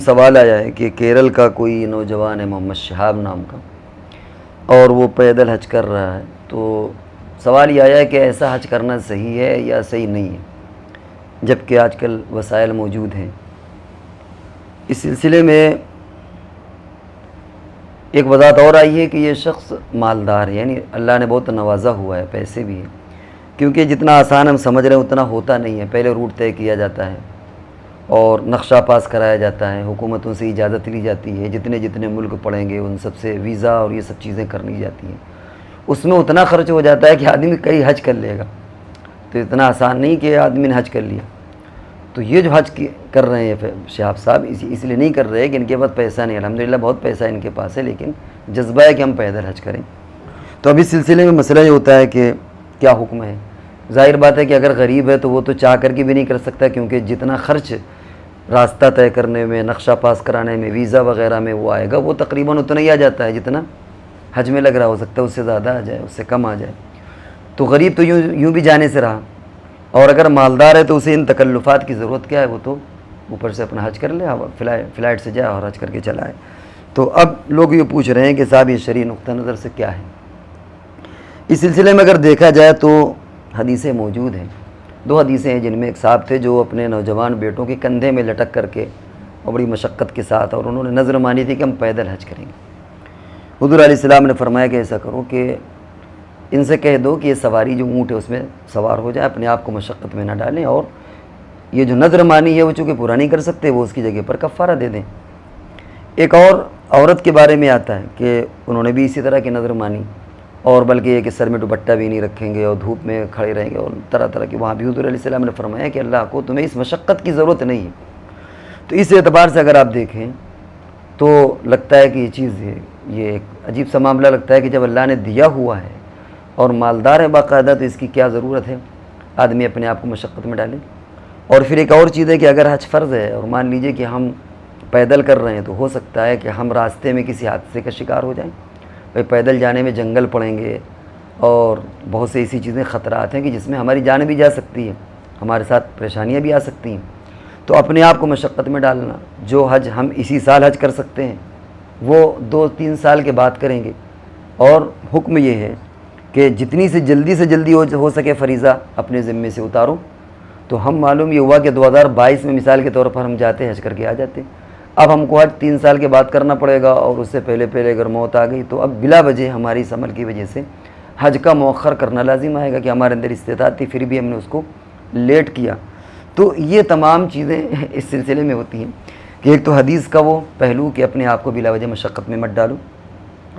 سوال آیا ہے کہ کیرل کا کوئی نوجوان ہے محمد شہاب نام کا، اور وہ پیدل حج کر رہا ہے۔ تو سوال یہ آیا ہے کہ ایسا حج کرنا صحیح ہے یا صحیح نہیں ہے، جبکہ آج کل وسائل موجود ہیں۔ اس سلسلے میں ایک وضاحت اور آئی ہے کہ یہ شخص مالدار ہے، یعنی اللہ نے بہت نوازا ہوا ہے، پیسے بھی ہیں، کیونکہ جتنا آسان ہم سمجھ رہے ہیں اتنا ہوتا نہیں ہے۔ پہلے روٹ طے کیا جاتا ہے اور نقشہ پاس کرایا جاتا ہے، حکومتوں سے اجازت لی جاتی ہے، جتنے ملک پڑیں گے ان سب سے ویزا اور یہ سب چیزیں کرنی جاتی ہیں۔ اس میں اتنا خرچ ہو جاتا ہے کہ آدمی کئی حج کر لے گا، تو اتنا آسان نہیں کہ آدمی نے حج کر لیا۔ تو یہ جو حج کر رہے ہیں شہاب صاحب، اس لیے نہیں کر رہے کہ ان کے پاس پیسہ نہیں، الحمدللہ بہت پیسہ ان کے پاس ہے، لیکن جذبہ ہے کہ ہم پیدل حج کریں۔ تو اب اس سلسلے میں مسئلہ یہ ہوتا ہے کہ کیا حکم ہے۔ ظاہر بات ہے کہ اگر غریب ہے تو وہ تو چاہ کر کے بھی نہیں کر سکتا، کیونکہ جتنا خرچ راستہ طے کرنے میں، نقشہ پاس کرانے میں، ویزا وغیرہ میں وہ آئے گا، وہ تقریباً اتنا ہی آ جاتا ہے جتنا حج میں لگ رہا، ہو سکتا ہے اس سے زیادہ آ جائے، اس سے کم آ جائے۔ تو غریب تو یوں بھی جانے سے رہا، اور اگر مالدار ہے تو اسے ان تکلفات کی ضرورت کیا ہے، وہ تو اوپر سے اپنا حج کر لے، فلائٹ سے جائے اور حج کر کے چلا ہے۔ تو اب لوگ یہ پوچھ رہے ہیں کہ صاحب یہ شرعی نقطہ نظر سے کیا ہے۔ اس سلسلے میں اگر دیکھا جائے تو حدیثیں موجود ہیں، دو حدیثیں ہیں جن میں ایک صاحب تھے جو اپنے نوجوان بیٹوں کے کندھے میں لٹک کر کے اور بڑی مشقت کے ساتھ، اور انہوں نے نظر مانی تھی کہ ہم پیدل حج کریں گے۔ حضور علیہ السلام نے فرمایا کہ ایسا کرو کہ ان سے کہہ دو کہ یہ سواری جو اونٹ ہے اس میں سوار ہو جائے، اپنے آپ کو مشقت میں نہ ڈالیں، اور یہ جو نظر مانی ہے وہ چونکہ پورا نہیں کر سکتے، وہ اس کی جگہ پر کفارہ دے دیں۔ ایک اور عورت کے بارے میں آتا ہے کہ انہوں نے بھی اسی طرح کی نظر مانی، اور بلکہ یہ کہ سر میں دوپٹہ بھی نہیں رکھیں گے اور دھوپ میں کھڑے رہیں گے، اور طرح طرح کی، وہاں بھی حضور علیہ السلام نے فرمایا کہ اللہ کو تمہیں اس مشقت کی ضرورت نہیں ہے۔ تو اس اعتبار سے اگر آپ دیکھیں تو لگتا ہے کہ یہ چیز یہ ایک عجیب سا معاملہ لگتا ہے کہ جب اللہ نے دیا ہوا ہے اور مالدار ہے باقاعدہ، تو اس کی کیا ضرورت ہے آدمی اپنے آپ کو مشقت میں ڈالے۔ اور پھر ایک اور چیز ہے کہ اگر حج فرض ہے اور مان لیجئے کہ ہم پیدل کر رہے ہیں، تو ہو سکتا ہے کہ ہم راستے میں کسی حادثے کا شکار ہو جائیں۔ پیدل جانے میں جنگل پڑیں گے اور بہت سی ایسی چیزیں خطرات ہیں کہ جس میں ہماری جان بھی جا سکتی ہے، ہمارے ساتھ پریشانیاں بھی آ سکتی ہیں۔ تو اپنے آپ کو مشقت میں ڈالنا، جو حج ہم اسی سال حج کر سکتے ہیں وہ 2-3 سال کے بعد کریں گے۔ اور حکم یہ ہے کہ جتنی سے جلدی ہو سکے فریضہ اپنے ذمے سے اتارو۔ تو ہم معلوم یہ ہوا کہ 2022 میں مثال کے طور پر ہم جاتے حج کر کے آ جاتے، اب ہم کو حج 3 سال کے بعد کرنا پڑے گا، اور اس سے پہلے اگر موت آ گئی تو اب بلا وجہ ہماری اس عمل کی وجہ سے حج کا مؤخر کرنا لازم آئے گا، کہ ہمارے اندر استطاعت تھی پھر بھی ہم نے اس کو لیٹ کیا۔ تو یہ تمام چیزیں اس سلسلے میں ہوتی ہیں کہ ایک تو حدیث کا وہ پہلو کہ اپنے آپ کو بلا وجہ مشقت میں مت ڈالو،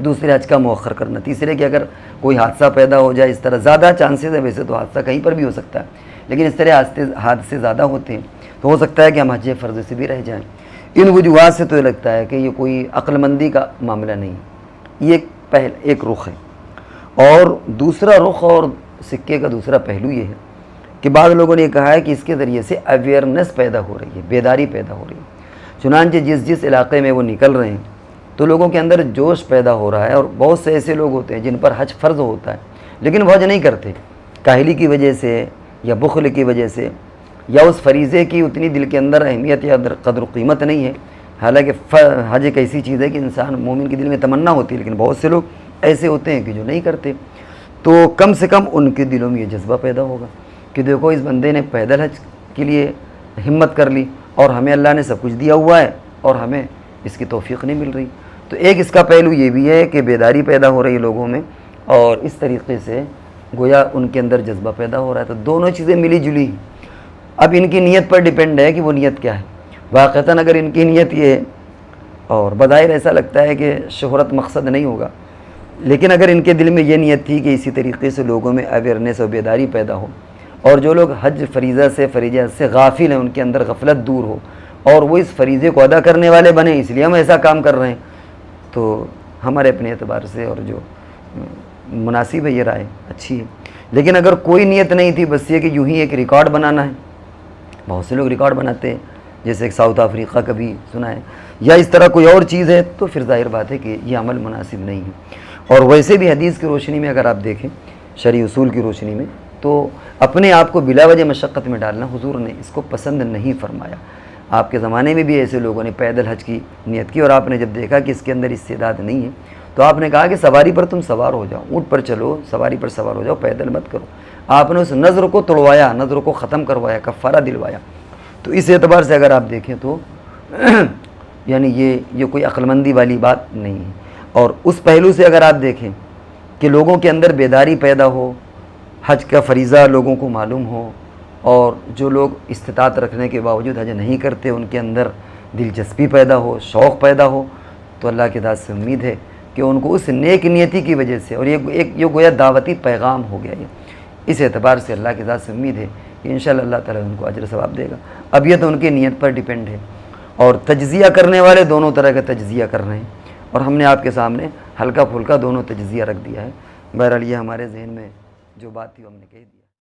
دوسرے حج کا مؤخر کرنا، تیسرے کہ اگر کوئی حادثہ پیدا ہو جائے، اس طرح زیادہ چانسز ہے، ویسے تو حادثہ کہیں پر بھی ہو سکتا ہے، لیکن اس طرح حادثے زیادہ ہوتے ہیں، تو ہو سکتا ہے کہ ہم حج فرض سے بھی رہ جائیں۔ ان وجوہات سے تو یہ لگتا ہے کہ یہ کوئی عقل مندی کا معاملہ نہیں، یہ ایک رخ ہے۔ اور دوسرا رخ اور سکے کا دوسرا پہلو یہ ہے کہ بعض لوگوں نے یہ کہا ہے کہ اس کے ذریعے سے اویئرنیس پیدا ہو رہی ہے، بیداری پیدا ہو رہی ہے، چنانچہ جس علاقے میں وہ نکل رہے ہیں تو لوگوں کے اندر جوش پیدا ہو رہا ہے۔ اور بہت سے ایسے لوگ ہوتے ہیں جن پر حج فرض ہوتا ہے لیکن وہ حج نہیں کرتے، کاہلی کی وجہ سے یا بخل کی وجہ سے، یا اس فریضے کی اتنی دل کے اندر اہمیت یا قدر و قیمت نہیں ہے۔ حالانکہ حج ایک ایسی چیز ہے کہ انسان مومن کے دل میں تمنا ہوتی ہے، لیکن بہت سے لوگ ایسے ہوتے ہیں کہ جو نہیں کرتے۔ تو کم سے کم ان کے دلوں میں یہ جذبہ پیدا ہوگا کہ دیکھو اس بندے نے پیدل حج کے لیے ہمت کر لی، اور ہمیں اللہ نے سب کچھ دیا ہوا ہے اور ہمیں اس کی توفیق نہیں مل رہی۔ تو ایک اس کا پہلو یہ بھی ہے کہ بیداری پیدا ہو رہی ہے لوگوں میں، اور اس طریقے سے گویا ان کے اندر جذبہ پیدا ہو رہا ہے۔ تو دونوں چیزیں ملی جلی ہیں۔ اب ان کی نیت پر ڈیپینڈ ہے کہ وہ نیت کیا ہے۔ واقعتاً اگر ان کی نیت یہ ہے، اور بظاہر ایسا لگتا ہے کہ شہرت مقصد نہیں ہوگا، لیکن اگر ان کے دل میں یہ نیت تھی کہ اسی طریقے سے لوگوں میں اویئرنیس اور بیداری پیدا ہو، اور جو لوگ حج فریضہ سے غافل ہیں ان کے اندر غفلت دور ہو، اور وہ اس فریضے کو ادا کرنے والے بنے، اس لیے ہم ایسا کام کر رہے ہیں، تو ہمارے اپنے اعتبار سے اور جو مناسب ہے یہ رائے اچھی ہے۔ لیکن اگر کوئی نیت نہیں تھی، بس یہ کہ یوں ہی ایک ریکارڈ بنانا ہے، بہت سے لوگ ریکارڈ بناتے ہیں، جیسے ایک ساؤتھ افریقہ کا بھی سنا ہے، یا اس طرح کوئی اور چیز ہے، تو پھر ظاہر بات ہے کہ یہ عمل مناسب نہیں ہے۔ اور ویسے بھی حدیث کی روشنی میں اگر آپ دیکھیں، شرعی اصول کی روشنی میں، تو اپنے آپ کو بلا وجہ مشقت میں ڈالنا حضور نے اس کو پسند نہیں فرمایا۔ آپ کے زمانے میں بھی ایسے لوگوں نے پیدل حج کی نیت کی، اور آپ نے جب دیکھا کہ اس کے اندر استعداد نہیں ہے تو آپ نے کہا کہ سواری پر تم سوار ہو جاؤ، اونٹ پر چلو، سواری پر سوار ہو جاؤ، پیدل مت کرو۔ آپ نے اس نظر کو توڑوایا، نظر کو ختم کروایا، کفارہ دلوایا۔ تو اس اعتبار سے اگر آپ دیکھیں تو یعنی یہ کوئی عقل مندی والی بات نہیں ہے۔ اور اس پہلو سے اگر آپ دیکھیں کہ لوگوں کے اندر بیداری پیدا ہو، حج کا فریضہ لوگوں کو معلوم ہو، اور جو لوگ استطاعت رکھنے کے باوجود حج نہیں کرتے ان کے اندر دلچسپی پیدا ہو، شوق پیدا ہو، تو اللہ کی ذات سے امید ہے کہ ان کو اس نیک نیتی کی وجہ سے، اور یہ گویا دعوتی پیغام ہو گیا اس اعتبار سے اللہ کی ذات سے امید ہے کہ انشاءاللہ اللہ تعالیٰ ان کو اجر ثواب دے گا۔ اب یہ تو ان کی نیت پر ڈیپینڈ ہے، اور تجزیہ کرنے والے دونوں طرح کا تجزیہ کر رہے ہیں، اور ہم نے آپ کے سامنے ہلکا پھلکا دونوں تجزیہ رکھ دیا ہے۔ بہرحال یہ ہمارے ذہن میں جو بات تھی وہ ہم نے کہہ دی۔